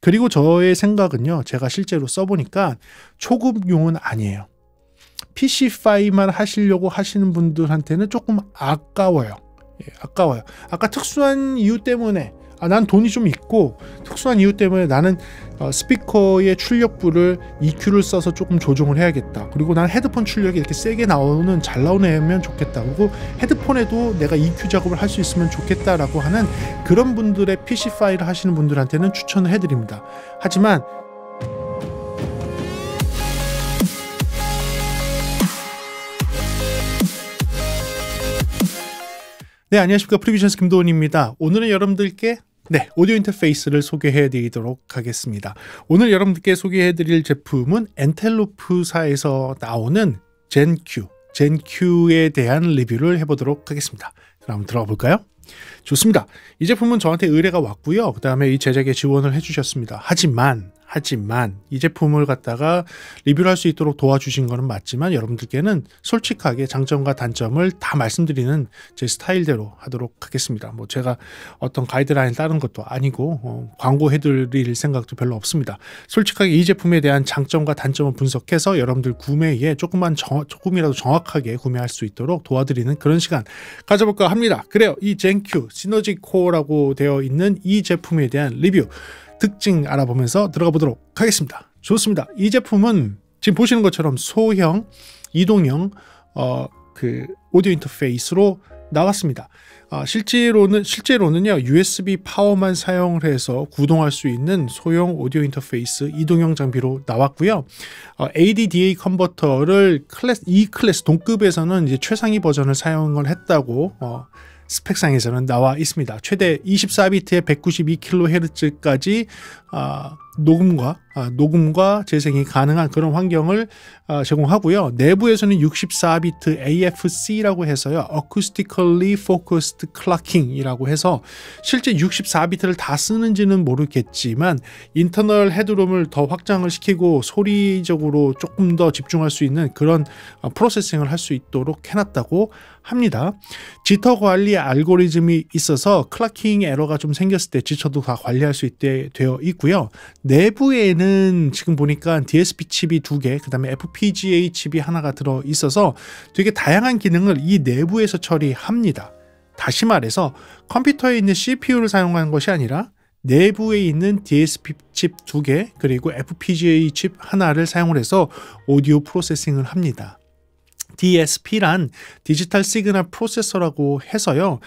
그리고 저의 생각은요, 제가 실제로 써보니까 초급용은 아니에요. PC5만 하시려고 하시는 분들한테는 조금 아까워요. 아까워요. 아까 특수한 이유 때문에 난 돈이 좀 있고 특수한 이유 때문에 나는 스피커의 출력부를 EQ를 써서 조금 조정을 해야겠다. 그리고 난 헤드폰 출력이 이렇게 세게 나오는 잘 나오면 좋겠다. 그리고 헤드폰에도 내가 EQ 작업을 할 수 있으면 좋겠다라고 하는 그런 분들의 PC 파일을 하시는 분들한테는 추천을 해드립니다. 하지만 네, 안녕하십니까. 프리뷰션스 김도훈입니다. 오늘은 여러분들께 오디오 인터페이스를 소개해 드리도록 하겠습니다. 오늘 여러분들께 소개해 드릴 제품은 엔텔로프사에서 나오는 젠큐에 대한 리뷰를 해보도록 하겠습니다. 그럼 한번 들어가 볼까요? 좋습니다. 이 제품은 저한테 의뢰가 왔고요. 그 다음에 이 제작에 지원을 해주셨습니다. 하지만 이 제품을 갖다가 리뷰를 할 수 있도록 도와주신 거는 맞지만 여러분들께는 솔직하게 장점과 단점을 다 말씀드리는 제 스타일대로 하도록 하겠습니다. 뭐 제가 어떤 가이드라인을 따른 것도 아니고 광고해드릴 생각도 별로 없습니다. 솔직하게 이 제품에 대한 장점과 단점을 분석해서 여러분들 구매에 조금이라도 정확하게 구매할 수 있도록 도와드리는 그런 시간 가져볼까 합니다. 그래요. 이 젠큐 시너지 코어라고 되어 있는 이 제품에 대한 리뷰 특징 알아보면서 들어가 보도록 하겠습니다. 좋습니다. 이 제품은 지금 보시는 것처럼 소형 이동형 오디오 인터페이스로 나왔습니다. 실제로는요 USB 파워만 사용을 해서 구동할 수 있는 소형 오디오 인터페이스 이동형 장비로 나왔고요. ADDA 컨버터를 E 클래스 동급에서는 이제 최상위 버전을 사용을 했다고 스펙상에서는 나와 있습니다. 최대 24비트에 192kHz까지 녹음과 재생이 가능한 그런 환경을 제공하고요. 내부에서는 64비트 AFC라고 해서요. Acoustically Focused Clocking 이라고 해서 실제 64비트를 다 쓰는지는 모르겠지만 인터널 헤드룸을 더 확장을 시키고 소리적으로 조금 더 집중할 수 있는 그런 프로세싱을 할 수 있도록 해놨다고 합니다. 지터 관리 알고리즘이 있어서 클러킹 에러가 좀 생겼을 때 지터도 다 관리할 수 있게 되어 있고요. 내부에는 지금 보니까 DSP 칩이 2개, 그 다음에 FPGA 칩이 하나가 들어 있어서 되게 다양한 기능을 이 내부에서 처리합니다. 다시 말해서 컴퓨터에 있는 CPU를 사용하는 것이 아니라 내부에 있는 DSP 칩 2개 그리고 FPGA 칩 하나를 사용을 해서 오디오 프로세싱을 합니다. DSP란 디지털 시그널 프로세서라고 해서요.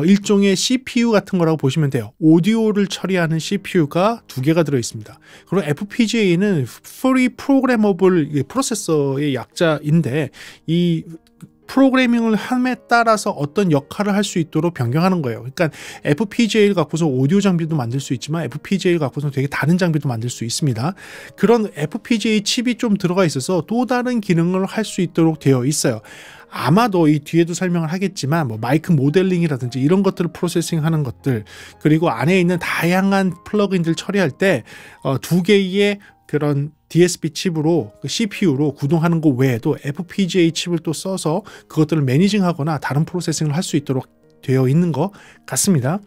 일종의 CPU 같은 거라고 보시면 돼요. 오디오를 처리하는 CPU가 2개가 들어 있습니다. 그리고 FPGA는 Fully Programmable 프로세서의 약자인데 이 프로그래밍을 함에 따라서 어떤 역할을 할 수 있도록 변경하는 거예요. 그러니까 FPGA를 갖고서 오디오 장비도 만들 수 있지만 FPGA를 갖고서 되게 다른 장비도 만들 수 있습니다. 그런 FPGA 칩이 좀 들어가 있어서 또 다른 기능을 할 수 있도록 되어 있어요. 아마도 이 뒤에도 설명을 하겠지만 마이크 모델링이라든지 이런 것들을 프로세싱하는 것들 그리고 안에 있는 다양한 플러그인들 처리할 때 2개의 그런 DSP 칩으로 CPU로 구동하는 것 외에도 FPGA 칩을 또 써서 그것들을 매니징하거나 다른 프로세싱을 할 수 있도록 되어 있는 것 같습니다.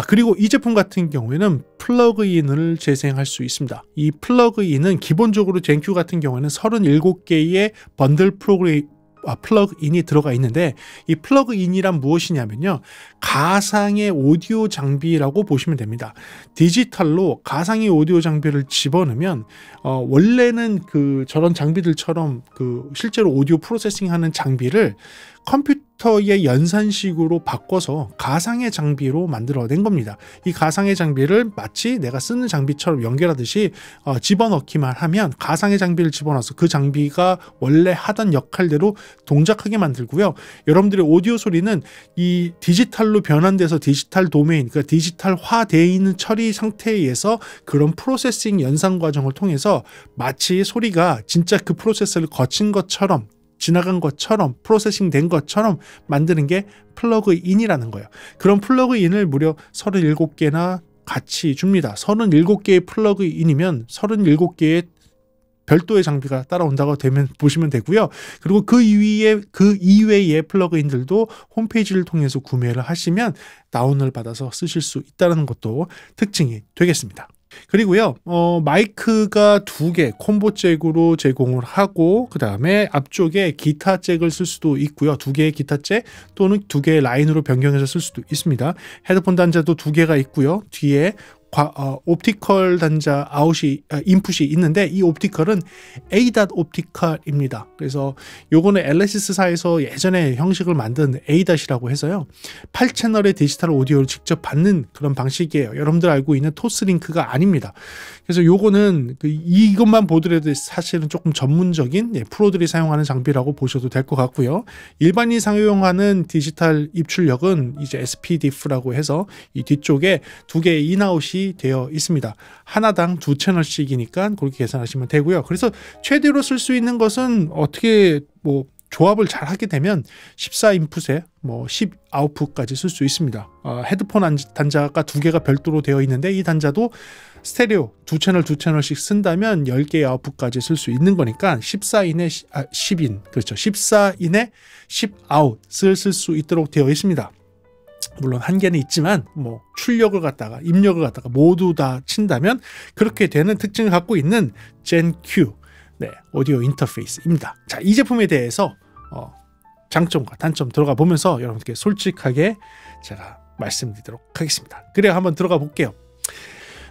그리고 이 제품 같은 경우에는 플러그인을 재생할 수 있습니다. 이 플러그인은 기본적으로 젠큐 같은 경우에는 37개의 번들 플러그인이 들어가 있는데 이 플러그인이란 무엇이냐면요. 가상의 오디오 장비라고 보시면 됩니다. 디지털로 가상의 오디오 장비를 집어넣으면 원래는 저런 장비들처럼 실제로 오디오 프로세싱하는 장비를 컴퓨터의 연산식으로 바꿔서 가상의 장비로 만들어낸 겁니다. 이 가상의 장비를 마치 내가 쓰는 장비처럼 연결하듯이 집어넣기만 하면 가상의 장비를 집어넣어서 그 장비가 원래 하던 역할대로 동작하게 만들고요. 여러분들의 오디오 소리는 이 디지털로 변환돼서 디지털 도메인, 그러니까 디지털화되어 있는 처리 상태에 의해서 그런 프로세싱 연산 과정을 통해서 마치 소리가 진짜 그 프로세스를 거친 것처럼 지나간 것처럼 프로세싱 된 것처럼 만드는 게 플러그인이라는 거예요. 그런 플러그인을 무려 37개나 같이 줍니다. 37개의 플러그인이면 37개의 별도의 장비가 따라온다고 보시면 되고요. 그리고 그 이외의 플러그인들도 홈페이지를 통해서 구매를 하시면 다운을 받아서 쓰실 수 있다는 것도 특징이 되겠습니다. 그리고요, 마이크가 2개 콤보 잭으로 제공을 하고, 그 다음에 앞쪽에 기타 잭을 쓸 수도 있고요. 2개의 기타 잭 또는 2개의 라인으로 변경해서 쓸 수도 있습니다. 헤드폰 단자도 2개가 있고요. 뒤에 옵티컬 단자 인풋이 있는데, 이 옵티컬은 A.dot 옵티컬입니다. 그래서 요거는 엘리시스사에서 예전에 형식을 만든 A.dot이라고 해서요, 8채널의 디지털 오디오를 직접 받는 그런 방식이에요. 여러분들 알고 있는 토스링크가 아닙니다. 그래서 요거는 이것만 보더라도 사실은 조금 전문적인 프로들이 사용하는 장비라고 보셔도 될 것 같고요. 일반인이 사용하는 디지털 입출력은 이제 SPDIF라고 해서 이 뒤쪽에 2개의 인아웃이 되어 있습니다. 하나당 2채널씩이니까 그렇게 계산하시면 되고요. 그래서 최대로 쓸 수 있는 것은 어떻게 조합을 잘 하게 되면 14인풋에 10 아웃풋까지 쓸 수 있습니다. 헤드폰 단자가 2개가 별도로 되어 있는데, 이 단자도 스테레오 2채널씩 쓴다면 10개의 아웃풋까지 쓸 수 있는 거니까 14인에 10인, 그렇죠. 14인에 10 아웃을 쓸 수 있도록 되어 있습니다. 물론 한계는 있지만 출력을 갖다가 입력을 갖다가 모두 다 친다면 그렇게 되는 특징을 갖고 있는 젠큐 오디오 인터페이스입니다. 자, 이 제품에 대해서 장점과 단점 들어가 보면서 여러분께 솔직하게 제가 말씀드리도록 하겠습니다. 그래야 한번 들어가 볼게요.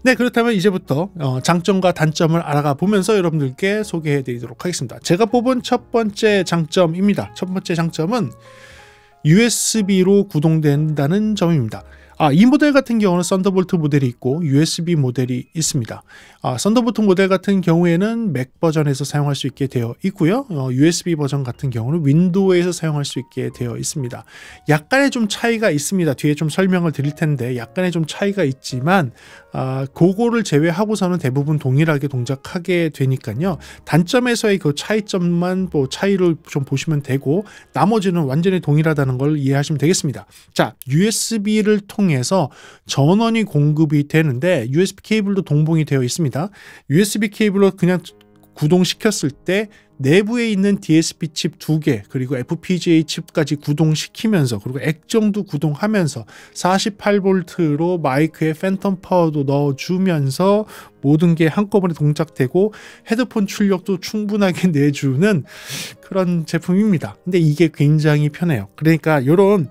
네, 그렇다면 이제부터 장점과 단점을 알아가 보면서 여러분들께 소개해 드리도록 하겠습니다. 제가 뽑은 첫 번째 장점입니다. 첫 번째 장점은 USB로 구동된다는 점입니다. 이 모델 같은 경우는 썬더볼트 모델이 있고 USB 모델이 있습니다. 썬더볼트 모델 같은 경우에는 맥 버전에서 사용할 수 있게 되어 있고요. USB 버전 같은 경우는 윈도우에서 사용할 수 있게 되어 있습니다. 약간의 좀 차이가 있습니다. 뒤에 좀 설명을 드릴 텐데 약간의 좀 차이가 있지만 그거를 제외하고서는 대부분 동일하게 동작하게 되니까요. 단점에서의 그 차이점만 차이를 좀 보시면 되고, 나머지는 완전히 동일하다는 걸 이해하시면 되겠습니다. 자, USB를 통해서 전원이 공급이 되는데 USB 케이블도 동봉이 되어 있습니다. USB 케이블로 그냥 구동시켰을 때 내부에 있는 DSP 칩 2개 그리고 FPGA 칩까지 구동시키면서, 그리고 액정도 구동하면서 48V로 마이크에 팬텀 파워도 넣어주면서 모든 게 한꺼번에 동작되고 헤드폰 출력도 충분하게 내주는 그런 제품입니다. 근데 이게 굉장히 편해요. 그러니까 이런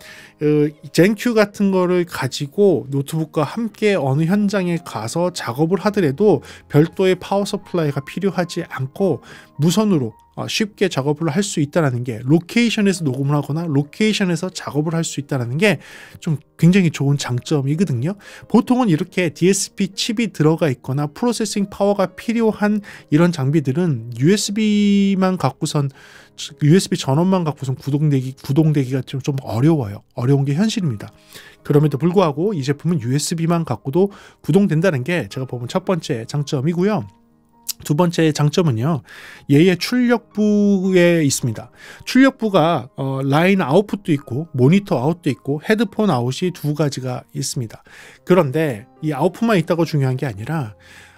젠큐 같은 거를 가지고 노트북과 함께 어느 현장에 가서 작업을 하더라도 별도의 파워 서플라이가 필요하지 않고 무선으로 쉽게 작업을 할 수 있다는 게, 로케이션에서 녹음을 하거나 로케이션에서 작업을 할 수 있다는 게 좀 굉장히 좋은 장점이거든요. 보통은 이렇게 DSP 칩이 들어가 있거나 프로세싱 파워가 필요한 이런 장비들은 USB만 갖고선, USB 전원만 갖고선 구동되기가 좀 어려워요. 어려운 게 현실입니다. 그럼에도 불구하고 이 제품은 USB만 갖고도 구동된다는 게 제가 보면 첫 번째 장점이고요. 두 번째 장점은요, 얘의 출력부에 있습니다. 출력부가 라인 아웃풋도 있고 모니터 아웃도 있고 헤드폰 아웃이 2가지가 있습니다. 그런데 이 아웃풋만 있다고 중요한 게 아니라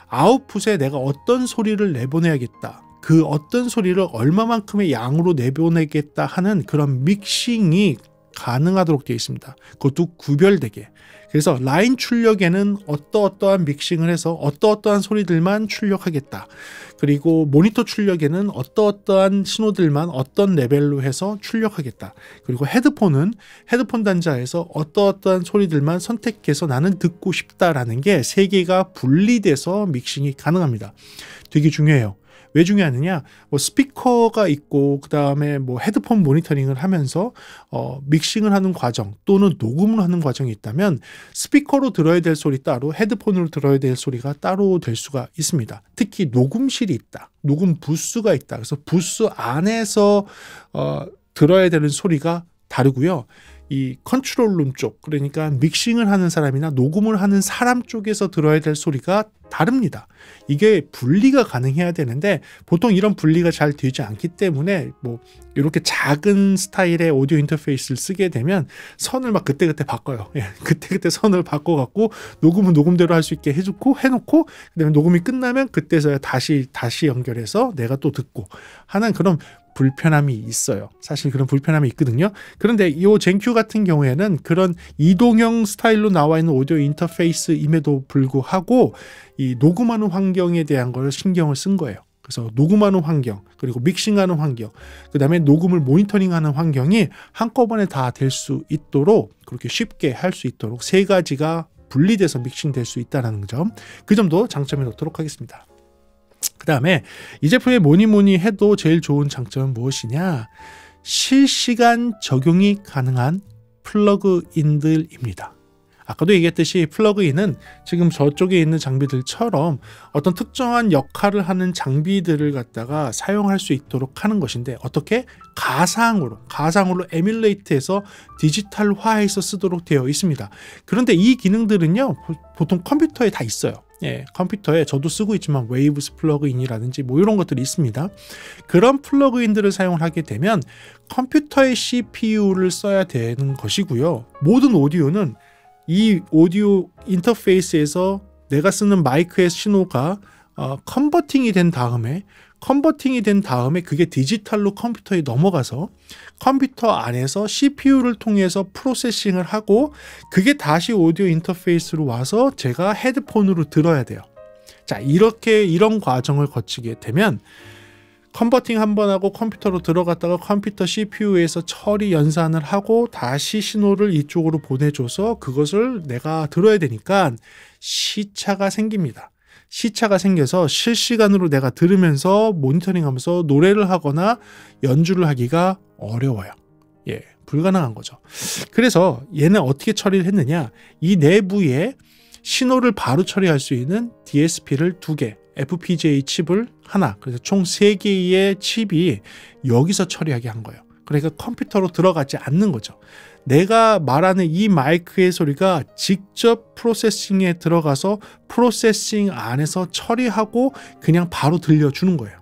아웃풋에 내가 어떤 소리를 내보내야겠다, 그 어떤 소리를 얼마만큼의 양으로 내보내겠다 하는 그런 믹싱이 가능하도록 되어 있습니다. 그것도 구별되게. 그래서 라인 출력에는 어떠한 믹싱을 해서 어떠한 소리들만 출력하겠다. 그리고 모니터 출력에는 어떠한 신호들만 어떤 레벨로 해서 출력하겠다. 그리고 헤드폰은 헤드폰 단자에서 어떠한 소리들만 선택해서 나는 듣고 싶다라는 게 3개가 분리돼서 믹싱이 가능합니다. 되게 중요해요. 왜 중요하느냐? 스피커가 있고 그 다음에 헤드폰 모니터링을 하면서 믹싱을 하는 과정 또는 녹음을 하는 과정이 있다면 스피커로 들어야 될 소리 따로, 헤드폰으로 들어야 될 소리가 따로 될 수가 있습니다. 특히 녹음실이 있다, 녹음 부스가 있다. 그래서 부스 안에서 들어야 되는 소리가 다르고요. 이 컨트롤룸 쪽, 그러니까 믹싱을 하는 사람이나 녹음을 하는 사람 쪽에서 들어야 될 소리가 다릅니다. 이게 분리가 가능해야 되는데 보통 이런 분리가 잘 되지 않기 때문에 이렇게 작은 스타일의 오디오 인터페이스를 쓰게 되면 선을 막 그때그때 바꿔요. 그때그때 선을 바꿔갖고 녹음은 녹음대로 할 수 있게 해놓고 그다음에 녹음이 끝나면 그때서야 다시 연결해서 내가 또 듣고 하는 그런 불편함이 있어요. 사실 그런 불편함이 있거든요. 그런데 이 젠큐 같은 경우에는 그런 이동형 스타일로 나와 있는 오디오 인터페이스임에도 불구하고 이 녹음하는 환경에 대한 걸 신경을 쓴 거예요. 그래서 녹음하는 환경, 그리고 믹싱하는 환경, 그 다음에 녹음을 모니터링하는 환경이 한꺼번에 다 될 수 있도록, 그렇게 쉽게 할 수 있도록 세 가지가 분리돼서 믹싱될 수 있다는 점, 그 점도 장점에 놓도록 하겠습니다. 그 다음에 이 제품의 뭐니 해도 제일 좋은 장점은 무엇이냐? 실시간 적용이 가능한 플러그인들입니다. 아까도 얘기했듯이 플러그인은 지금 저쪽에 있는 장비들처럼 어떤 특정한 역할을 하는 장비들을 갖다가 사용할 수 있도록 하는 것인데, 어떻게? 가상으로 에뮬레이트해서 디지털화해서 쓰도록 되어 있습니다. 그런데 이 기능들은요, 보통 컴퓨터에 다 있어요. 예, 컴퓨터에 저도 쓰고 있지만 웨이브스 플러그인이라든지 뭐 이런 것들이 있습니다. 그런 플러그인들을 사용을 하게 되면 컴퓨터의 CPU를 써야 되는 것이고요. 모든 오디오는 이 오디오 인터페이스에서 내가 쓰는 마이크의 신호가 컨버팅이 된 다음에 그게 디지털로 컴퓨터에 넘어가서 컴퓨터 안에서 CPU를 통해서 프로세싱을 하고, 그게 다시 오디오 인터페이스로 와서 제가 헤드폰으로 들어야 돼요. 자, 이런 과정을 거치게 되면 컨버팅 한번 하고 컴퓨터로 들어갔다가 컴퓨터 CPU에서 처리 연산을 하고 다시 신호를 이쪽으로 보내줘서 그것을 내가 들어야 되니까 시차가 생깁니다. 시차가 생겨서 실시간으로 내가 들으면서 모니터링하면서 노래를 하거나 연주를 하기가 어려워요. 예, 불가능한 거죠. 그래서 얘는 어떻게 처리를 했느냐? 이 내부에 신호를 바로 처리할 수 있는 DSP를 2개, FPGA 칩을 하나, 그래서 총 3개의 칩이 여기서 처리하게 한 거예요. 그러니까 컴퓨터로 들어가지 않는 거죠. 내가 말하는 이 마이크의 소리가 직접 프로세싱에 들어가서 프로세싱 안에서 처리하고 그냥 바로 들려주는 거예요.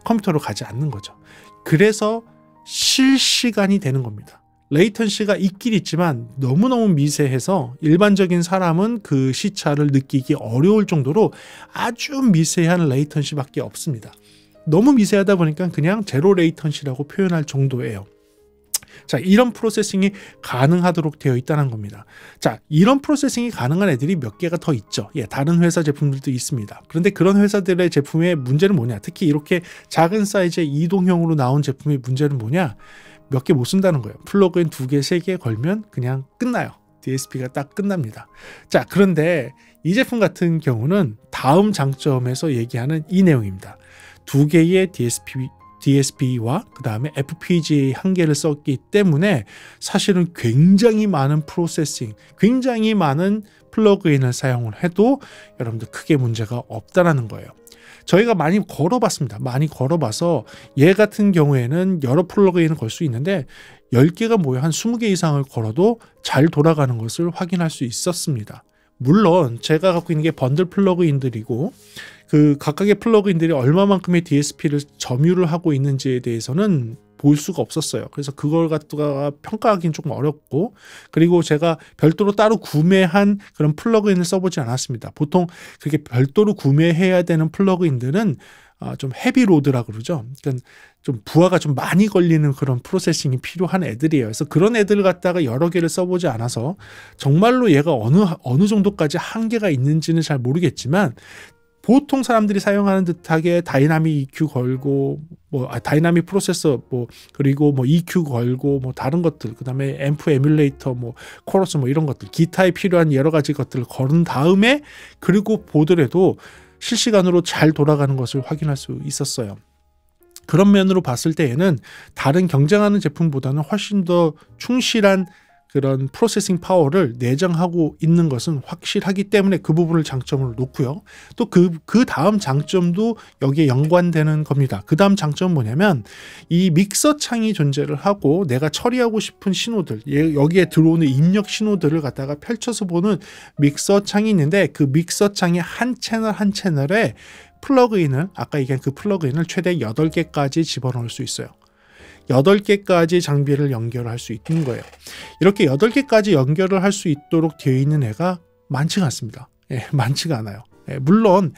컴퓨터로 가지 않는 거죠. 그래서 실시간이 되는 겁니다. 레이턴시가 있긴 있지만 너무너무 미세해서 일반적인 사람은 그 시차를 느끼기 어려울 정도로 아주 미세한 레이턴시밖에 없습니다. 너무 미세하다 보니까 그냥 제로 레이턴시라고 표현할 정도예요. 자, 이런 프로세싱이 가능하도록 되어 있다는 겁니다. 자, 이런 프로세싱이 가능한 애들이 몇 개가 더 있죠. 예, 다른 회사 제품들도 있습니다. 그런데 그런 회사들의 제품의 문제는 뭐냐? 특히 이렇게 작은 사이즈의 이동형으로 나온 제품의 문제는 뭐냐? 몇 개 못 쓴다는 거예요. 플러그인 2개, 3개 걸면 그냥 끝나요. DSP가 딱 끝납니다. 자, 그런데 이 제품 같은 경우는 다음 장점에서 얘기하는 이 내용입니다. 2개의 DSP와 그 다음에 FPGA 1개를 썼기 때문에 사실은 굉장히 많은 프로세싱, 굉장히 많은 플러그인을 사용을 해도 여러분들 크게 문제가 없다라는 거예요. 저희가 많이 걸어봤습니다. 많이 걸어봐서 얘 같은 경우에는 여러 플러그인을 걸 수 있는데 10개가 뭐예요? 한 20개 이상을 걸어도 잘 돌아가는 것을 확인할 수 있었습니다. 물론 제가 갖고 있는 게 번들 플러그인들이고 그 각각의 플러그인들이 얼마만큼의 DSP를 점유를 하고 있는지에 대해서는 볼 수가 없었어요. 그래서 그걸 갖다가 평가하기는 조금 어렵고, 그리고 제가 별도로 따로 구매한 그런 플러그인을 써보지 않았습니다. 보통 그렇게 별도로 구매해야 되는 플러그인들은 좀 헤비로드라고 그러죠. 그러니까 좀 부하가 좀 많이 걸리는 그런 프로세싱이 필요한 애들이에요. 그래서 그런 애들을 갖다가 여러 개를 써보지 않아서 정말로 얘가 어느 정도까지 한계가 있는지는 잘 모르겠지만, 보통 사람들이 사용하는 듯하게 다이나믹 EQ 걸고 다이나믹 프로세서 그리고 EQ 걸고 다른 것들, 그다음에 앰프 에뮬레이터 코러스 이런 것들, 기타에 필요한 여러 가지 것들을 걸은 다음에 그리고 보더라도 실시간으로 잘 돌아가는 것을 확인할 수 있었어요. 그런 면으로 봤을 때에는 다른 경쟁하는 제품보다는 훨씬 더 충실한 그런 프로세싱 파워를 내장하고 있는 것은 확실하기 때문에 그 부분을 장점으로 놓고요. 또 그 다음 장점도 여기에 연관되는 겁니다. 그 다음 장점은 뭐냐면 이 믹서 창이 존재를 하고 내가 처리하고 싶은 신호들, 여기에 들어오는 입력 신호들을 갖다가 펼쳐서 보는 믹서 창이 있는데, 그 믹서 창의 한 채널 한 채널에 플러그인을, 아까 얘기한 그 플러그인을 최대 8개까지 집어넣을 수 있어요. 8개까지 장비를 연결할 수 있는 거예요. 이렇게 8개까지 연결을 할 수 있도록 되어 있는 애가 많지가 않습니다. 예, 많지가 않아요. 예, 물론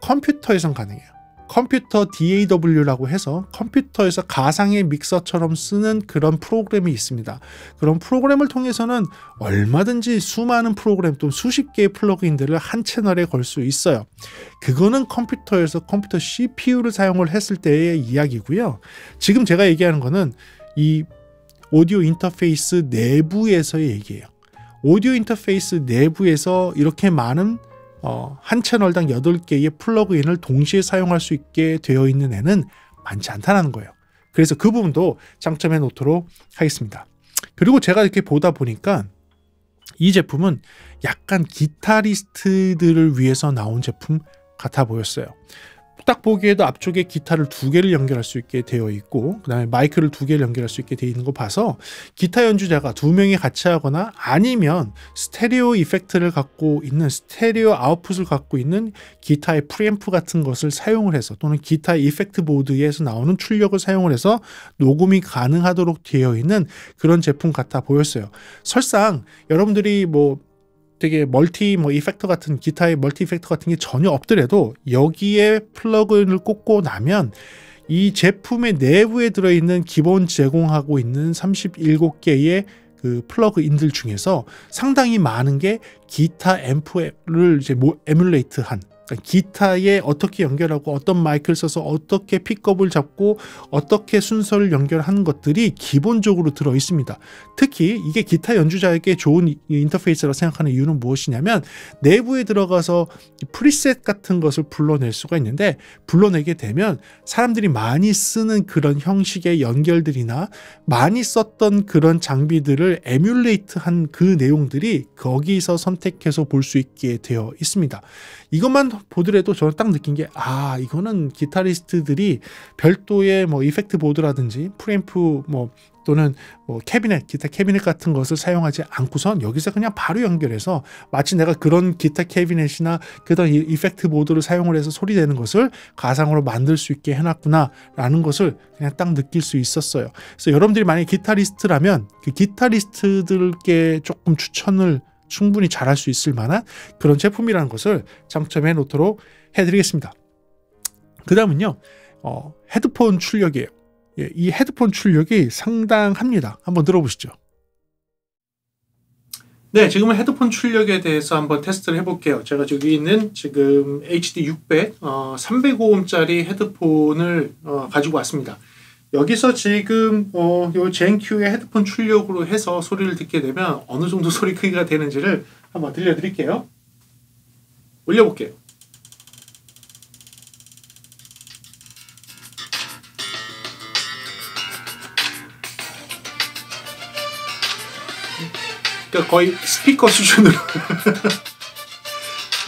컴퓨터에선 가능해요. 컴퓨터 DAW라고 해서 컴퓨터에서 가상의 믹서처럼 쓰는 그런 프로그램이 있습니다. 그런 프로그램을 통해서는 얼마든지 수많은 프로그램 또 수십 개의 플러그인들을 한 채널에 걸 수 있어요. 그거는 컴퓨터에서 컴퓨터 CPU를 사용을 했을 때의 이야기고요. 지금 제가 얘기하는 거는 이 오디오 인터페이스 내부에서의 얘기예요. 오디오 인터페이스 내부에서 이렇게 많은 한 채널당 8개의 플러그인을 동시에 사용할 수 있게 되어 있는 애는 많지 않다는 거예요. 그래서 그 부분도 장점해 놓도록 하겠습니다. 그리고 제가 이렇게 보다 보니까 이 제품은 약간 기타리스트들을 위해서 나온 제품 같아 보였어요. 딱 보기에도 앞쪽에 기타를 2개를 연결할 수 있게 되어 있고 그 다음에 마이크를 2개를 연결할 수 있게 되어 있는 거 봐서 기타 연주자가 2명이 같이 하거나 아니면 스테레오 이펙트를 갖고 있는 스테레오 아웃풋을 갖고 있는 기타의 프리앰프 같은 것을 사용을 해서 또는 기타 이펙트 보드에서 나오는 출력을 사용을 해서 녹음이 가능하도록 되어 있는 그런 제품 같아 보였어요. 설상 여러분들이 되게 멀티 이펙터 같은 기타의 멀티 이펙터 같은 게 전혀 없더라도 여기에 플러그인을 꽂고 나면 이 제품의 내부에 들어있는 기본 제공하고 있는 37개의 그 플러그인들 중에서 상당히 많은 게 기타 앰프를 이제 에뮬레이트한 기타에 어떻게 연결하고 어떤 마이크를 써서 어떻게 픽업을 잡고 어떻게 순서를 연결하는 것들이 기본적으로 들어 있습니다. 특히 이게 기타 연주자에게 좋은 인터페이스라고 생각하는 이유는 무엇이냐면 내부에 들어가서 프리셋 같은 것을 불러낼 수가 있는데 불러내게 되면 사람들이 많이 쓰는 그런 형식의 연결들이나 많이 썼던 그런 장비들을 에뮬레이트한 그 내용들이 거기서 선택해서 볼 수 있게 되어 있습니다. 이것만 보더라도 저는 딱 느낀 게 이거는 기타리스트들이 별도의 이펙트 보드라든지 프리앰프 또는 캐비넷, 기타 캐비넷 같은 것을 사용하지 않고선 여기서 그냥 바로 연결해서 마치 내가 그런 기타 캐비넷이나 그런 이펙트 보드를 사용을 해서 소리 내는 것을 가상으로 만들 수 있게 해놨구나 라는 것을 그냥 딱 느낄 수 있었어요. 그래서 여러분들이 만약에 기타리스트라면 그 기타리스트들께 조금 추천을 충분히 잘할 수 있을 만한 그런 제품이라는 것을 장점해 놓도록 해드리겠습니다. 그 다음은요, 헤드폰 출력이에요. 이 헤드폰 출력이 상당합니다. 한번 들어보시죠. 네, 지금은 헤드폰 출력에 대해서 한번 테스트를 해볼게요. 제가 저기 있는 지금 HD 600 305음짜리 헤드폰을 가지고 왔습니다. 여기서 지금 요 젠큐의 헤드폰 출력으로 해서 소리를 듣게 되면 어느 정도 소리 크기가 되는지를 한번 들려드릴게요. 올려볼게요. 그러니까 거의 스피커 수준으로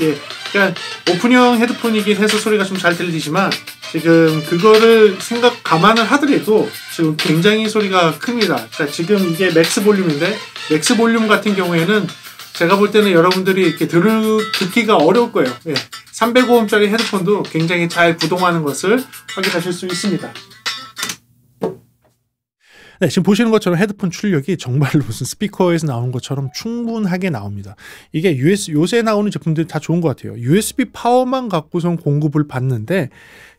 예, 그러니까 오픈형 헤드폰이긴 해서 소리가 좀 잘 들리지만 지금 그거를 감안을 하더라도 지금 굉장히 소리가 큽니다. 그러니까 지금 이게 맥스 볼륨인데 맥스 볼륨 같은 경우에는 제가 볼 때는 여러분들이 이렇게 듣기가 어려울 거예요. 예, 305음짜리 헤드폰도 굉장히 잘 구동하는 것을 확인하실 수 있습니다. 네, 지금 보시는 것처럼 헤드폰 출력이 정말로 무슨 스피커에서 나오는 것처럼 충분하게 나옵니다. 이게 요새 나오는 제품들이 다 좋은 것 같아요. USB 파워만 갖고선 공급을 받는데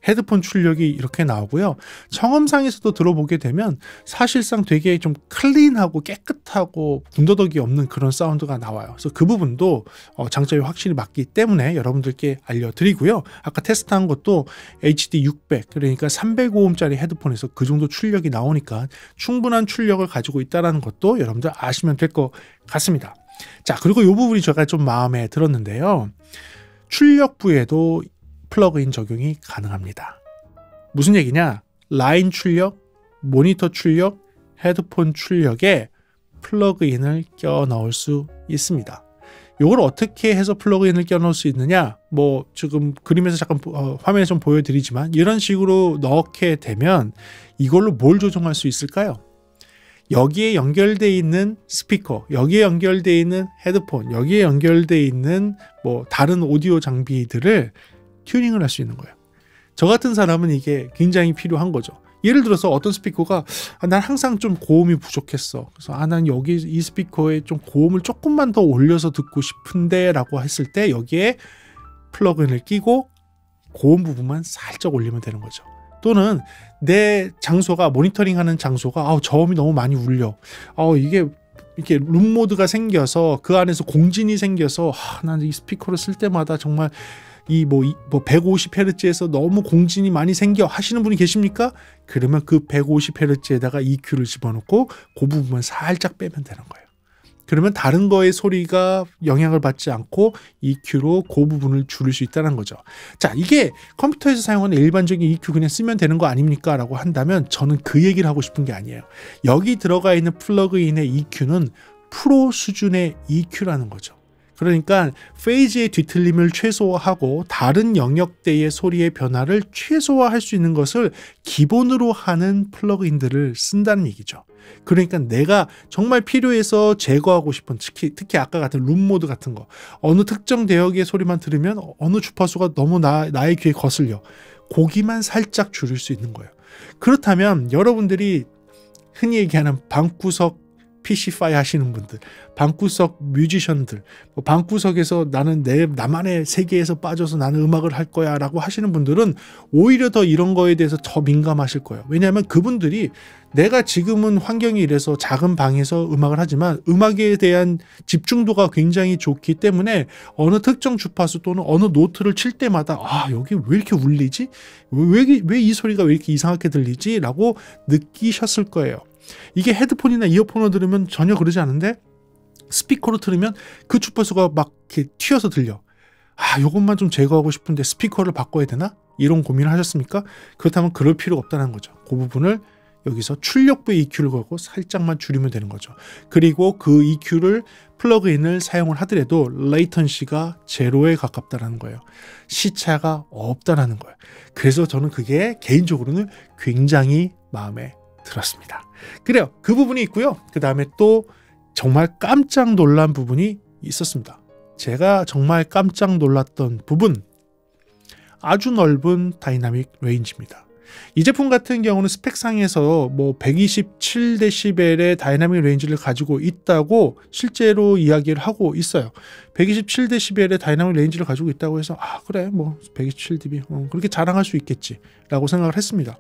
헤드폰 출력이 이렇게 나오고요. 청음상에서도 들어보게 되면 사실상 되게 좀 클린하고 깨끗하고 군더더기 없는 그런 사운드가 나와요. 그래서 그 부분도 장점이 확실히 맞기 때문에 여러분들께 알려드리고요. 아까 테스트한 것도 HD 600 그러니까 305음짜리 헤드폰에서 그 정도 출력이 나오니까 충분한 출력을 가지고 있다는 것도 여러분들 아시면 될 것 같습니다. 자, 그리고 이 부분이 제가 좀 마음에 들었는데요. 출력부에도 플러그인 적용이 가능합니다. 무슨 얘기냐? 라인 출력, 모니터 출력, 헤드폰 출력에 플러그인을 껴 넣을 수 있습니다. 이걸 어떻게 해서 플러그인을 껴 넣을 수 있느냐? 지금 그림에서 잠깐 화면에 좀 보여드리지만 이런 식으로 넣게 되면 이걸로 뭘 조정할 수 있을까요? 여기에 연결되어 있는 스피커, 여기에 연결되어 있는 헤드폰, 여기에 연결되어 있는 다른 오디오 장비들을 튜닝을 할 수 있는 거예요. 저 같은 사람은 이게 굉장히 필요한 거죠. 예를 들어서 어떤 스피커가 난 항상 좀 고음이 부족했어. 그래서 난 여기 이 스피커에 좀 고음을 조금만 더 올려서 듣고 싶은데 라고 했을 때 여기에 플러그인을 끼고 고음 부분만 살짝 올리면 되는 거죠. 또는 내 장소가 모니터링하는 장소가 저음이 너무 많이 울려. 이게 이렇게 룸 모드가 생겨서 그 안에서 공진이 생겨서 난 이 스피커를 쓸 때마다 정말 이 150Hz에서 너무 공진이 많이 생겨 하시는 분이 계십니까? 그러면 그 150Hz에다가 EQ를 집어넣고 그 부분만 살짝 빼면 되는 거예요. 그러면 다른 거의 소리가 영향을 받지 않고 EQ로 그 부분을 줄일 수 있다는 거죠. 자, 이게 컴퓨터에서 사용하는 일반적인 EQ 그냥 쓰면 되는 거 아닙니까? 라고 한다면 저는 그 얘기를 하고 싶은 게 아니에요. 여기 들어가 있는 플러그인의 EQ는 프로 수준의 EQ라는 거죠. 그러니까 페이지의 뒤틀림을 최소화하고 다른 영역대의 소리의 변화를 최소화할 수 있는 것을 기본으로 하는 플러그인들을 쓴다는 얘기죠. 그러니까 내가 정말 필요해서 제거하고 싶은 특히 아까 같은 룸 모드 같은 거 어느 특정 대역의 소리만 들으면 어느 주파수가 너무 나의 귀에 거슬려 고기만 살짝 줄일 수 있는 거예요. 그렇다면 여러분들이 흔히 얘기하는 방구석 PC5 하시는 분들, 방구석 뮤지션들, 방구석에서 나는 나만의 세계에서 빠져서 나는 음악을 할 거야 라고 하시는 분들은 오히려 더 이런 거에 대해서 더 민감하실 거예요. 왜냐하면 그분들이 내가 지금은 환경이 이래서 작은 방에서 음악을 하지만 음악에 대한 집중도가 굉장히 좋기 때문에 어느 특정 주파수 또는 어느 노트를 칠 때마다 여기 왜 이렇게 울리지? 왜 이 소리가 왜 이렇게 이상하게 들리지? 라고 느끼셨을 거예요. 이게 헤드폰이나 이어폰으로 들으면 전혀 그러지 않은데 스피커로 들으면 그 주파수가 막 이렇게 튀어서 들려. 요것만 좀 제거하고 싶은데 스피커를 바꿔야 되나? 이런 고민을 하셨습니까? 그렇다면 그럴 필요가 없다는 거죠. 그 부분을 여기서 출력부의 EQ를 걸고 살짝만 줄이면 되는 거죠. 그리고 그 EQ를 플러그인을 사용을 하더라도 레이턴시가 제로에 가깝다는 거예요. 시차가 없다는 거예요. 그래서 저는 그게 개인적으로는 굉장히 마음에 들었습니다. 그래요. 그 부분이 있고요. 그 다음에 또 정말 깜짝 놀란 부분이 있었습니다. 제가 정말 깜짝 놀랐던 부분, 아주 넓은 다이나믹 레인지입니다. 이 제품 같은 경우는 스펙상에서 127dB의 다이나믹 레인지를 가지고 있다고 실제로 이야기를 하고 있어요. 127dB의 다이나믹 레인지를 가지고 있다고 해서 그래 127dB 그렇게 자랑할 수 있겠지 라고 생각을 했습니다.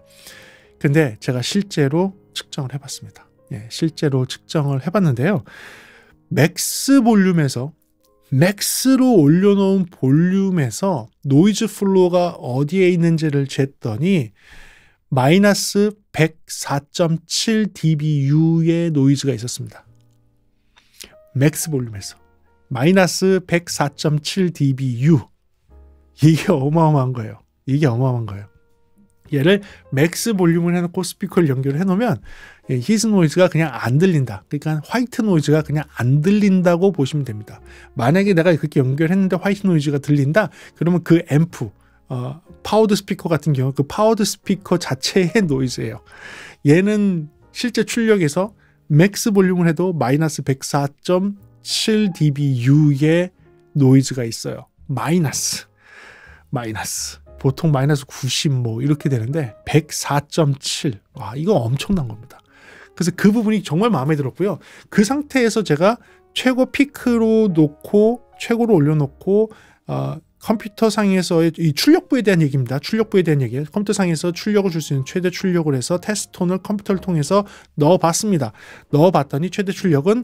근데 제가 실제로 측정을 해봤습니다. 실제로 측정을 해봤는데요. 맥스 볼륨에서 맥스로 올려놓은 볼륨에서 노이즈 플로어가 어디에 있는지를 쟀더니 마이너스 104.7dBU의 노이즈가 있었습니다. 맥스 볼륨에서 마이너스 104.7dBU. 이게 어마어마한 거예요. 얘를 맥스 볼륨을 해놓고 스피커를 연결을 해놓으면 히스 노이즈가 그냥 안 들린다. 그러니까 화이트 노이즈가 그냥 안 들린다고 보시면 됩니다. 만약에 내가 그렇게 연결했는데 화이트 노이즈가 들린다? 그러면 그 앰프, 파워드 스피커 같은 경우 그 파워드 스피커 자체의 노이즈예요. 얘는 실제 출력에서 맥스 볼륨을 해도 마이너스 104.7dBU의 노이즈가 있어요. 마이너스. 보통 마이너스 90 이렇게 되는데 104.7. 이거 엄청난 겁니다. 그래서 그 부분이 정말 마음에 들었고요. 그 상태에서 제가 최고 피크로 놓고 최고로 올려놓고 컴퓨터 상에서의 이 출력부에 대한 얘기입니다. 출력부에 대한 얘기예요. 컴퓨터 상에서 출력을 줄 수 있는 최대 출력을 해서 테스트 톤을 컴퓨터를 통해서 넣어봤습니다. 넣어봤더니 최대 출력은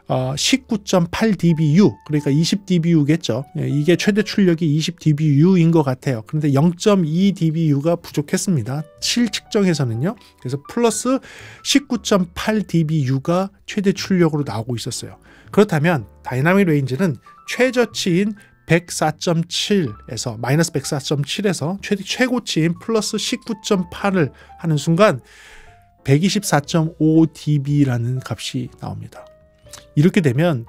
19.8dBU, 그러니까 20dBU겠죠. 이게 최대 출력이 20dBU인 것 같아요. 그런데 0.2dBU가 부족했습니다. 7 측정에서는요. 그래서 플러스 19.8dBU가 최대 출력으로 나오고 있었어요. 그렇다면 다이나믹 레인지는 최저치인 104.7에서 마이너스 104.7에서 최고치인 플러스 19.8을 하는 순간 124.5dB라는 값이 나옵니다. 이렇게 되면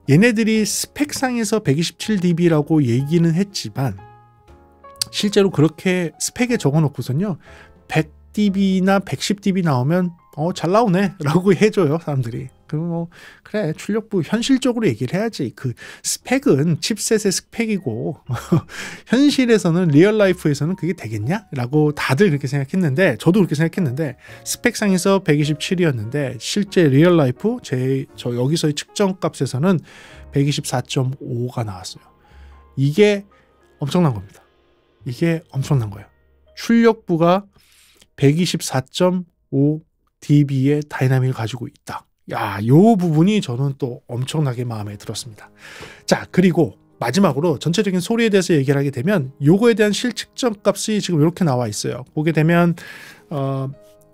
얘네들이 스펙상에서 127dB라고 얘기는 했지만 실제로 그렇게 스펙에 적어놓고선요 100dB나 110dB 나오면 잘 나오네 라고 해줘요 사람들이. 그럼 그래 출력부 현실적으로 얘기를 해야지. 그 스펙은 칩셋의 스펙이고 현실에서는 리얼 라이프에서는 그게 되겠냐? 라고 다들 그렇게 생각했는데 저도 그렇게 생각했는데 스펙상에서 127이었는데 실제 리얼 라이프 저 여기서의 측정 값에서는 124.5가 나왔어요. 이게 엄청난 겁니다. 이게 엄청난 거예요. 출력부가 124.5 dB의 다이나믹을 가지고 있다. 야, 요 부분이 저는 또 엄청나게 마음에 들었습니다. 자, 그리고 마지막으로 전체적인 소리에 대해서 얘기를 하게 되면 요거에 대한 실측정 값이 지금 이렇게 나와 있어요. 보게 되면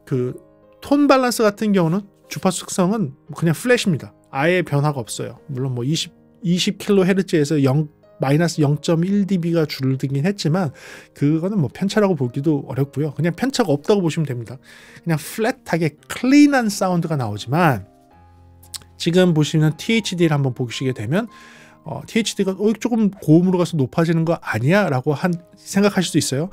그 톤 밸런스 같은 경우는 주파수 특성은 그냥 플랫입니다. 아예 변화가 없어요. 물론 뭐 20kHz에서 마이너스 0.1dB가 줄어들긴 했지만 그거는 뭐 편차라고 보기도 어렵고요. 그냥 편차가 없다고 보시면 됩니다. 그냥 플랫하게 클린한 사운드가 나오지만 지금 보시는 THD를 한번 보시게 되면 THD가 조금 고음으로 가서 높아지는 거 아니야? 라고 생각하실 수 있어요.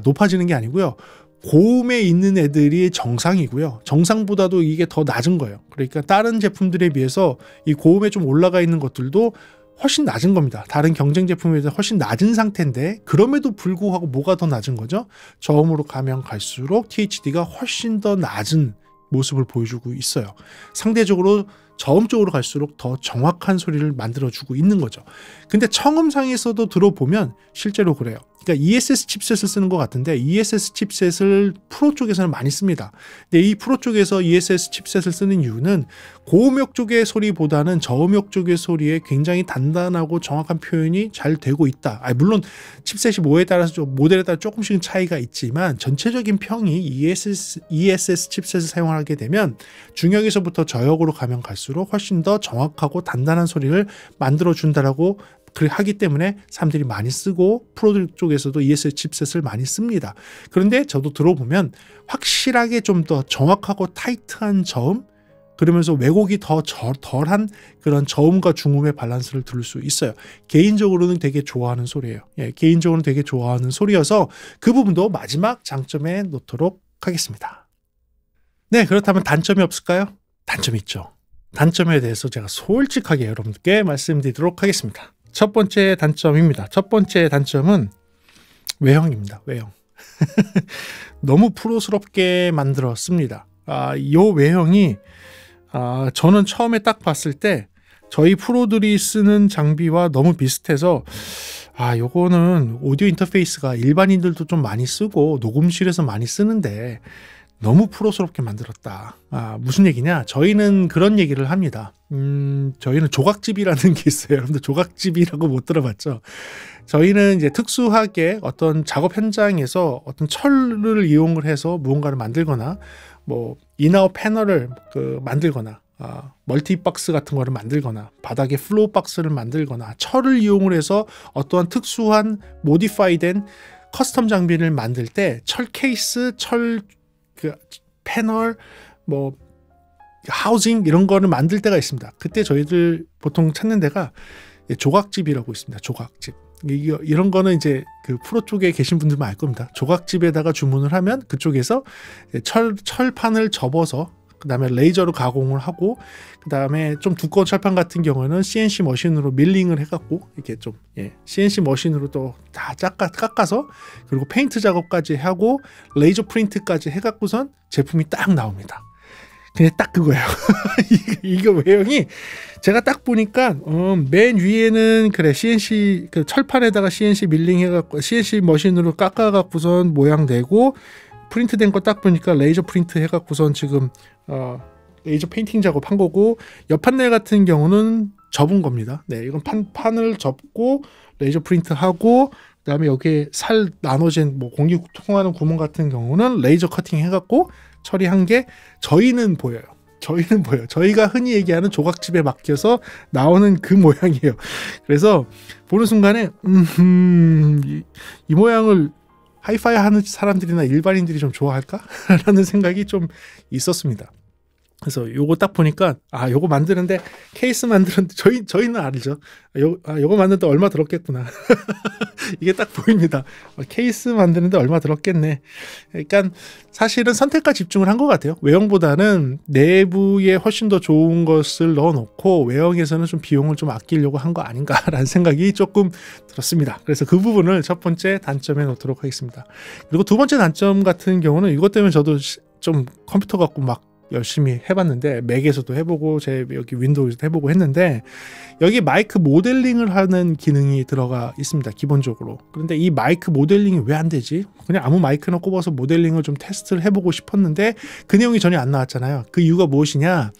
높아지는 게 아니고요. 고음에 있는 애들이 정상이고요. 정상보다도 이게 더 낮은 거예요. 그러니까 다른 제품들에 비해서 이 고음에 좀 올라가 있는 것들도 훨씬 낮은 겁니다. 다른 경쟁 제품에 비해서 훨씬 낮은 상태인데 그럼에도 불구하고 뭐가 더 낮은 거죠? 저음으로 가면 갈수록 THD가 훨씬 더 낮은 모습을 보여주고 있어요. 상대적으로 저음 쪽으로 갈수록 더 정확한 소리를 만들어주고 있는 거죠. 근데 청음상에서도 들어보면 실제로 그래요. 그러니까 ESS 칩셋을 쓰는 것 같은데 ESS 칩셋을 프로 쪽에서는 많이 씁니다. 근데 이 프로 쪽에서 ESS 칩셋을 쓰는 이유는 고음역 쪽의 소리보다는 저음역 쪽의 소리에 굉장히 단단하고 정확한 표현이 잘 되고 있다. 물론 칩셋이 모델에 따라 조금씩은 차이가 있지만 전체적인 평이 ESS 칩셋을 사용하게 되면 중역에서부터 저역으로 가면 갈수록 훨씬 더 정확하고 단단한 소리를 만들어준다라고 하기 때문에 사람들이 많이 쓰고 프로들 쪽에서도 ESS 칩셋을 많이 씁니다. 그런데 저도 들어보면 확실하게 좀 더 정확하고 타이트한 저음, 그러면서 왜곡이 더 덜한 그런 저음과 중음의 밸런스를 들을 수 있어요. 개인적으로는 되게 좋아하는 소리예요. 개인적으로는 되게 좋아하는 소리여서 그 부분도 마지막 장점에 놓도록 하겠습니다. 네, 그렇다면 단점이 없을까요? 단점이 있죠. 단점에 대해서 제가 솔직하게 여러분께 말씀드리도록 하겠습니다. 첫 번째 단점입니다. 첫 번째 단점은 외형입니다. 외형. 너무 프로스럽게 만들었습니다. 이 외형이 저는 처음에 딱 봤을 때 저희 프로들이 쓰는 장비와 너무 비슷해서 요거는 오디오 인터페이스가 일반인들도 좀 많이 쓰고 녹음실에서 많이 쓰는데 너무 프로스럽게 만들었다. 무슨 얘기냐? 저희는 그런 얘기를 합니다. 저희는 조각집이라는 게 있어요. 여러분들 조각집이라고 못 들어봤죠? 저희는 이제 특수하게 어떤 작업 현장에서 어떤 철을 이용을 해서 무언가를 만들거나 뭐 인아웃 패널을 만들거나 멀티박스 같은 거를 만들거나 바닥에 플로우 박스를 만들거나 철을 이용을 해서 어떠한 특수한 모디파이된 커스텀 장비를 만들 때 철 케이스, 패널, 하우징 이런 거를 만들 때가 있습니다. 그때 저희들 보통 찾는 데가 조각집이라고 있습니다. 조각집. 이런 거는 이제 그 프로 쪽에 계신 분들만 알 겁니다. 조각집에다가 주문을 하면 그쪽에서 철판을 접어서 그 다음에 레이저로 가공을 하고 그 다음에 좀 두꺼운 철판 같은 경우는 CNC 머신으로 밀링을 해갖고 이렇게 좀 CNC 머신으로 또 다 깎아서 그리고 페인트 작업까지 하고 레이저 프린트까지 해갖고선 제품이 딱 나옵니다. 그냥 딱 그거예요. 이거 외형이 제가 딱 보니까 맨 위에는 그래 CNC 그 철판에다가 CNC 밀링 해갖고 CNC 머신으로 깎아갖고선 모양 내고 프린트된 거 딱 보니까 레이저 프린트 해갖고선 지금 레이저 페인팅 작업한 거고 옆 판넬 같은 경우는 접은 겁니다. 네, 이건 판을 접고 레이저 프린트 하고 그다음에 여기에 살 나눠진 공기 통하는 구멍 같은 경우는 레이저 커팅 해갖고 처리한 게 저희는 보여요. 저희가 흔히 얘기하는 조각집에 맡겨서 나오는 그 모양이에요. 그래서 보는 순간에 이 모양을 하이파이 하는 사람들이나 일반인들이 좀 좋아할까? 라는 생각이 좀 있었습니다. 그래서 요거 딱 보니까 요거 만드는데 케이스 만드는데 저희는 알죠. 요거 만드는데 얼마 들었겠구나. 이게 딱 보입니다. 케이스 만드는데 얼마 들었겠네. 그러니까 사실은 선택과 집중을 한 것 같아요. 외형보다는 내부에 훨씬 더 좋은 것을 넣어놓고 외형에서는 좀 비용을 좀 아끼려고 한 거 아닌가라는 생각이 조금 들었습니다. 그래서 그 부분을 첫 번째 단점에 놓도록 하겠습니다. 그리고 두 번째 단점 같은 경우는 이것 때문에 저도 좀 컴퓨터 갖고 막 열심히 해봤는데 맥에서도 해보고 제 여기 윈도우에서도 해보고 했는데 여기 마이크 모델링을 하는 기능이 들어가 있습니다. 기본적으로. 그런데 이 마이크 모델링이 왜 안 되지? 그냥 아무 마이크나 꼽아서 모델링을 좀 테스트를 해보고 싶었는데 그 내용이 전혀 안 나왔잖아요. 그 이유가 무엇이냐?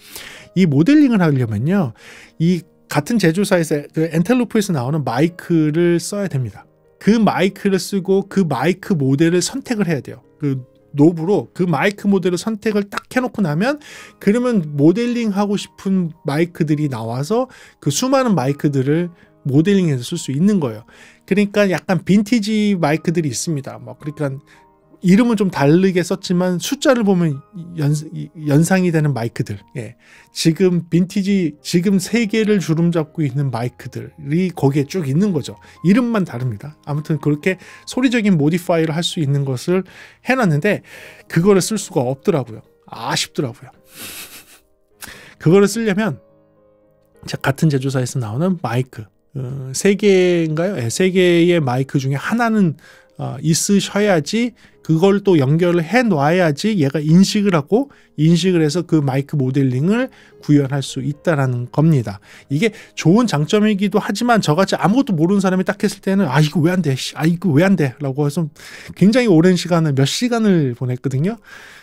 이 모델링을 하려면요, 이 같은 제조사에서 그 엔텔로프에서 나오는 마이크를 써야 됩니다. 그 마이크를 쓰고 그 마이크 모델을 선택을 해야 돼요. 그 노브로 그 마이크 모델을 선택을 딱 해놓고 나면 그러면 모델링하고 싶은 마이크들이 나와서 그 수많은 마이크들을 모델링해서 쓸 수 있는 거예요. 그러니까 약간 빈티지 마이크들이 있습니다. 뭐 그러니까 이름은 좀 다르게 썼지만 숫자를 보면 연상이 되는 마이크들. 예. 지금 빈티지, 지금 세 개를 주름 잡고 있는 마이크들이 거기에 쭉 있는 거죠. 이름만 다릅니다. 아무튼 그렇게 소리적인 모디파이를 할 수 있는 것을 해놨는데 그거를 쓸 수가 없더라고요. 아쉽더라고요. 그거를 쓰려면 같은 제조사에서 나오는 마이크, 세 개인가요? 네, 세 개의 마이크 중에 하나는 있으셔야지, 그걸 또 연결을 해 놔야지 얘가 인식을 하고 인식을 해서 그 마이크 모델링을 구현할 수 있다라는 겁니다. 이게 좋은 장점이기도 하지만 저같이 아무것도 모르는 사람이 딱 했을 때는 이거 왜 안 돼? 이거 왜 안 돼? 라고 해서 굉장히 오랜 시간을, 몇 시간을 보냈거든요.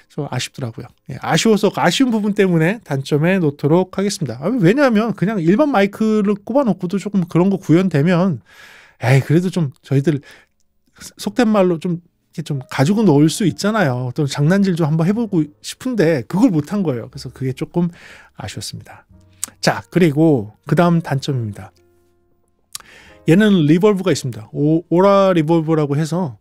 좀 아쉽더라고요. 예, 아쉬워서 아쉬운 부분 때문에 단점에 놓도록 하겠습니다. 왜냐하면 그냥 일반 마이크를 꼽아놓고도 조금 그런 거 구현되면 그래도 좀 저희들 속된 말로 좀 가지고 놀 수 있잖아요. 또 장난질 좀 한번 해보고 싶은데 그걸 못한 거예요. 그래서 그게 조금 아쉬웠습니다. 자, 그리고 그 다음 단점입니다. 얘는 리버브가 있습니다. 오라 리버브라고 해서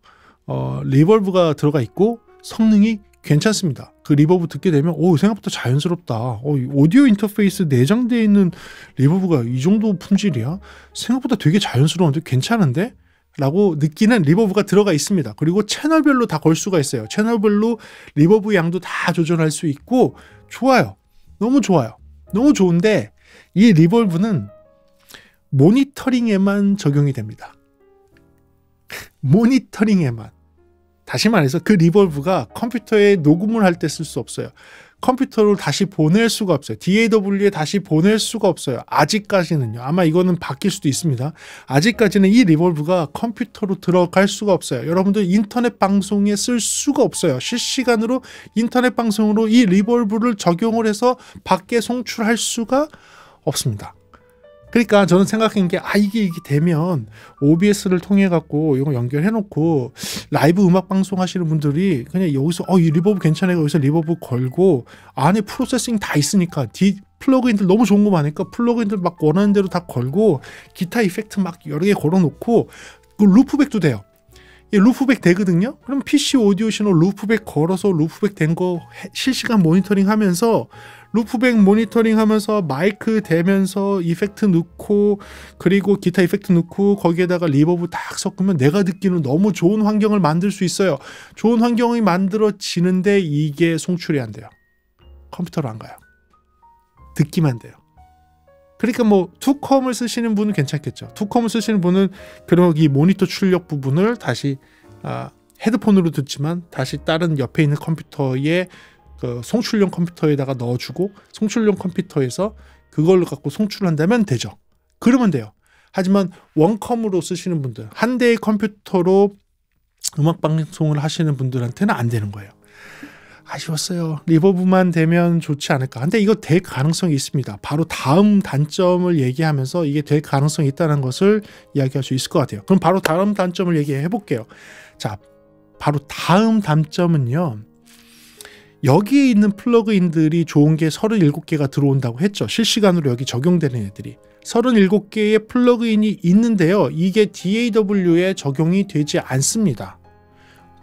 리버브가 들어가 있고 성능이 괜찮습니다. 그 리버브 듣게 되면 생각보다 자연스럽다. 오디오 인터페이스 내장되어 있는 리버브가 이 정도 품질이야? 생각보다 되게 자연스러운데 괜찮은데? 라고 느끼는 리버브가 들어가 있습니다. 그리고 채널별로 다 걸 수가 있어요. 채널별로 리버브 양도 다 조절할 수 있고 좋아요. 너무 좋아요. 너무 좋은데 이 리버브는 모니터링에만 적용이 됩니다. 모니터링에만. 다시 말해서 그 리버브가 컴퓨터에 녹음을 할 때 쓸 수 없어요. 컴퓨터로 다시 보낼 수가 없어요. DAW에 다시 보낼 수가 없어요. 아직까지는요. 아마 이거는 바뀔 수도 있습니다. 아직까지는 이 리버브가 컴퓨터로 들어갈 수가 없어요. 여러분들 인터넷 방송에 쓸 수가 없어요. 실시간으로 인터넷 방송으로 이 리버브를 적용을 해서 밖에 송출할 수가 없습니다. 그러니까 저는 생각한 게 이게 되면 OBS를 통해 갖고 이거 연결해 놓고 라이브 음악 방송 하시는 분들이 그냥 여기서 이 리버브 괜찮아요. 여기서 리버브 걸고 안에 프로세싱 다 있으니까 플러그인들 너무 좋은 거 많으니까 플러그인들 막 원하는 대로 다 걸고 기타 이펙트 막 여러 개 걸어 놓고 그 루프백도 돼요. 루프백 되거든요. 그럼 PC 오디오 신호 루프백 걸어서 루프백 된 거 실시간 모니터링 하면서 루프백 모니터링 하면서 마이크 대면서 이펙트 넣고 그리고 기타 이펙트 넣고 거기에다가 리버브 딱 섞으면 내가 듣기는 너무 좋은 환경을 만들 수 있어요. 좋은 환경이 만들어지는데 이게 송출이 안 돼요. 컴퓨터로 안 가요. 듣기만 돼요. 그러니까 투컴을 쓰시는 분은 괜찮겠죠. 투컴을 쓰시는 분은 그럼 이 모니터 출력 부분을 다시 헤드폰으로 듣지만 다시 다른 옆에 있는 컴퓨터에 그 송출용 컴퓨터에다가 넣어주고 송출용 컴퓨터에서 그걸로 갖고 송출한다면 되죠. 그러면 돼요. 하지만 원컴으로 쓰시는 분들, 한 대의 컴퓨터로 음악 방송을 하시는 분들한테는 안 되는 거예요. 아쉬웠어요. 리버브만 되면 좋지 않을까. 근데 이거 될 가능성이 있습니다. 바로 다음 단점을 얘기하면서 이게 될 가능성이 있다는 것을 이야기할 수 있을 것 같아요. 그럼 바로 다음 단점을 얘기해 볼게요. 자, 바로 다음 단점은요. 여기에 있는 플러그인들이 좋은 게 37개가 들어온다고 했죠. 실시간으로 여기 적용되는 애들이. 37개의 플러그인이 있는데요. 이게 DAW에 적용이 되지 않습니다.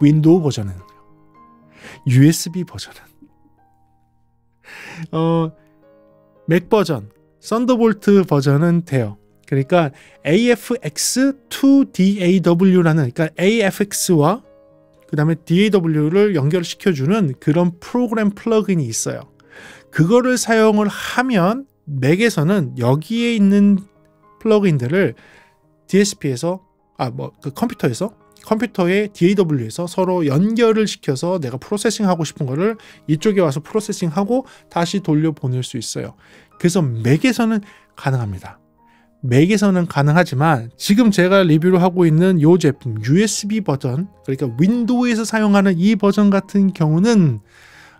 윈도우 버전은. USB 버전은. 맥 버전, 썬더볼트 버전은 돼요. 그러니까 AFX2DAW라는, 그러니까 AFX와 그 다음에 DAW를 연결시켜주는 그런 프로그램 플러그인이 있어요. 그거를 사용을 하면 맥에서는 여기에 있는 플러그인들을 DSP에서 그 컴퓨터에서 컴퓨터에 DAW에서 서로 연결을 시켜서 내가 프로세싱 하고 싶은 거를 이쪽에 와서 프로세싱 하고 다시 돌려보낼 수 있어요. 그래서 맥에서는 가능합니다. 맥에서는 가능하지만 지금 제가 리뷰를 하고 있는 이 제품 USB 버전, 그러니까 윈도우에서 사용하는 이 버전 같은 경우는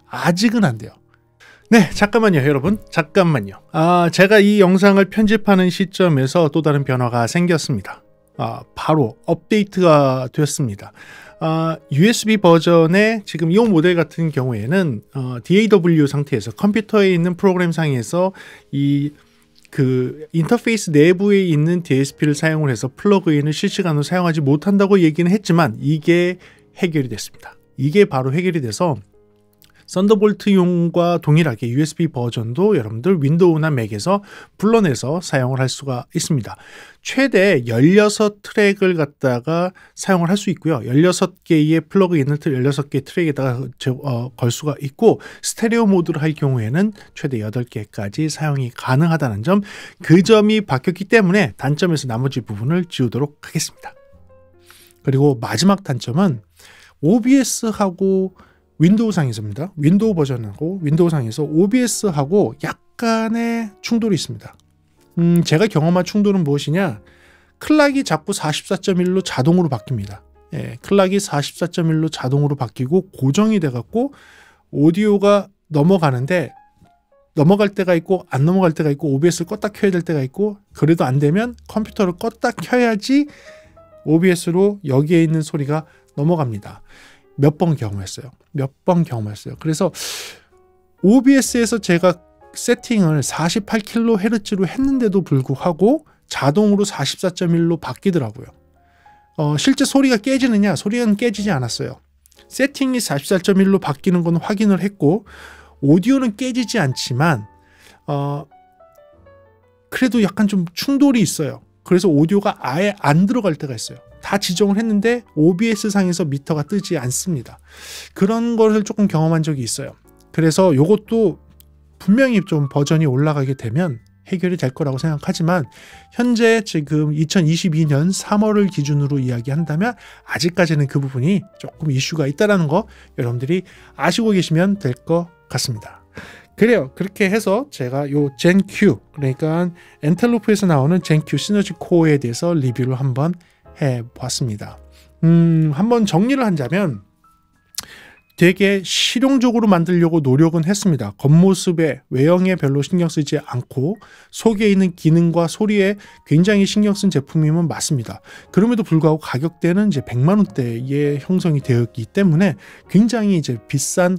아직은 안 돼요. 네, 잠깐만요, 여러분. 잠깐만요. 제가 이 영상을 편집하는 시점에서 또 다른 변화가 생겼습니다. 바로 업데이트가 되었습니다. USB 버전의 지금 이 모델 같은 경우에는 DAW 상태에서 컴퓨터에 있는 프로그램상에서 그 인터페이스 내부에 있는 DSP를 사용을 해서 플러그인을 실시간으로 사용하지 못한다고 얘기는 했지만 이게 해결이 됐습니다. 이게 바로 해결이 돼서 썬더볼트용과 동일하게 USB 버전도 여러분들 윈도우나 맥에서 불러내서 사용을 할 수가 있습니다. 최대 16트랙을 갖다가 사용을 할 수 있고요. 16개의 플러그인을 16개 트랙에다가 걸 수가 있고 스테레오 모드를 할 경우에는 최대 8개까지 사용이 가능하다는 점, 그 점이 바뀌었기 때문에 단점에서 나머지 부분을 지우도록 하겠습니다. 그리고 마지막 단점은 OBS하고 윈도우상에서입니다. 윈도우 버전하고 윈도우상에서 OBS하고 약간의 충돌이 있습니다. 제가 경험한 충돌은 무엇이냐? 클락이 자꾸 44.1로 자동으로 바뀝니다. 클락이 44.1로 자동으로 바뀌고 고정이 돼갖고 오디오가 넘어가는데 넘어갈 때가 있고 안 넘어갈 때가 있고 OBS를 껐다 켜야 될 때가 있고, 그래도 안 되면 컴퓨터를 껐다 켜야지 OBS로 여기에 있는 소리가 넘어갑니다. 몇 번 경험했어요. 그래서 OBS에서 제가 세팅을 48kHz로 했는데도 불구하고 자동으로 44.1로 바뀌더라고요. 실제 소리가 깨지느냐? 소리는 깨지지 않았어요. 세팅이 44.1로 바뀌는 건 확인을 했고 오디오는 깨지지 않지만 그래도 약간 좀 충돌이 있어요. 그래서 오디오가 아예 안 들어갈 때가 있어요. 다 지정을 했는데 OBS 상에서 미터가 뜨지 않습니다. 그런 것을 조금 경험한 적이 있어요. 그래서 이것도 분명히 좀 버전이 올라가게 되면 해결이 될 거라고 생각하지만 현재 지금 2022년 3월을 기준으로 이야기한다면 아직까지는 그 부분이 조금 이슈가 있다는 거 여러분들이 아시고 계시면 될 것 같습니다. 그래요. 그렇게 해서 제가 요 젠큐, 그러니까 엔텔로프에서 나오는 젠큐 시너지 코어에 대해서 리뷰를 한번 해봤습니다. 한번 정리를 하자면 되게 실용적으로 만들려고 노력은 했습니다. 겉모습에 외형에 별로 신경 쓰지 않고 속에 있는 기능과 소리에 굉장히 신경 쓴 제품이면 맞습니다. 그럼에도 불구하고 가격대는 이제 100만 원대에 형성이 되었기 때문에 굉장히 이제 비싼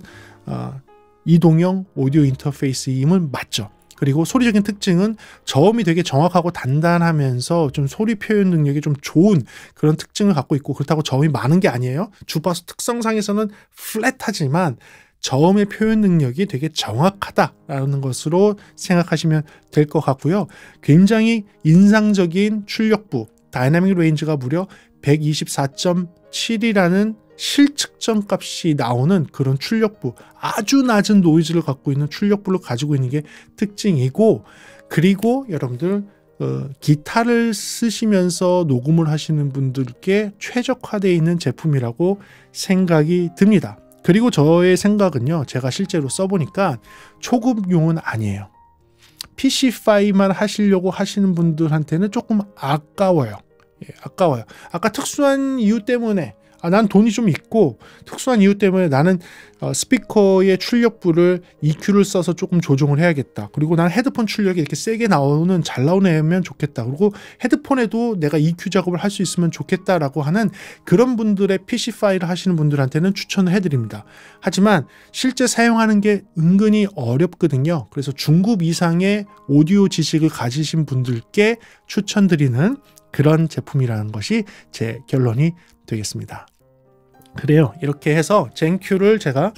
이동형 오디오 인터페이스임은 맞죠. 그리고 소리적인 특징은 저음이 되게 정확하고 단단하면서 좀 소리 표현 능력이 좀 좋은 그런 특징을 갖고 있고, 그렇다고 저음이 많은 게 아니에요. 주파수 특성상에서는 플랫하지만 저음의 표현 능력이 되게 정확하다라는 것으로 생각하시면 될 것 같고요. 굉장히 인상적인 출력부, 다이나믹 레인지가 무려 124.7이라는 실측정 값이 나오는 그런 출력부, 아주 낮은 노이즈를 갖고 있는 출력부를 가지고 있는 게 특징이고, 그리고 여러분들 기타를 쓰시면서 녹음을 하시는 분들께 최적화되어 있는 제품이라고 생각이 듭니다. 그리고 저의 생각은요, 제가 실제로 써보니까 초급용은 아니에요. PC5만 하시려고 하시는 분들한테는 조금 아까워요. 아까워요. 아까 특수한 이유 때문에 난 돈이 좀 있고 특수한 이유 때문에 나는 스피커의 출력부를 EQ를 써서 조금 조정을 해야겠다. 그리고 난 헤드폰 출력이 이렇게 세게 나오는, 잘 나오면 좋겠다. 그리고 헤드폰에도 내가 EQ 작업을 할 수 있으면 좋겠다라고 하는 그런 분들의 PC 파일을 하시는 분들한테는 추천을 해드립니다. 하지만 실제 사용하는 게 은근히 어렵거든요. 그래서 중급 이상의 오디오 지식을 가지신 분들께 추천드리는 그런 제품이라는 것이 제 결론이 되겠습니다. 그래요. 이렇게 해서 젠큐를 제가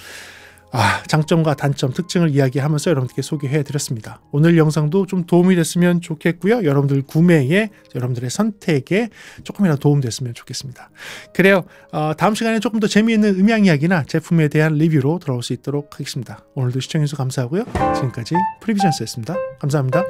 장점과 단점, 특징을 이야기하면서 여러분들께 소개해 드렸습니다. 오늘 영상도 좀 도움이 됐으면 좋겠고요. 여러분들 구매에, 여러분들의 선택에 조금이라도 도움 됐으면 좋겠습니다. 그래요. 다음 시간에 조금 더 재미있는 음향 이야기나 제품에 대한 리뷰로 돌아올 수 있도록 하겠습니다. 오늘도 시청해주셔서 감사하고요. 지금까지 프리비전스였습니다. 감사합니다.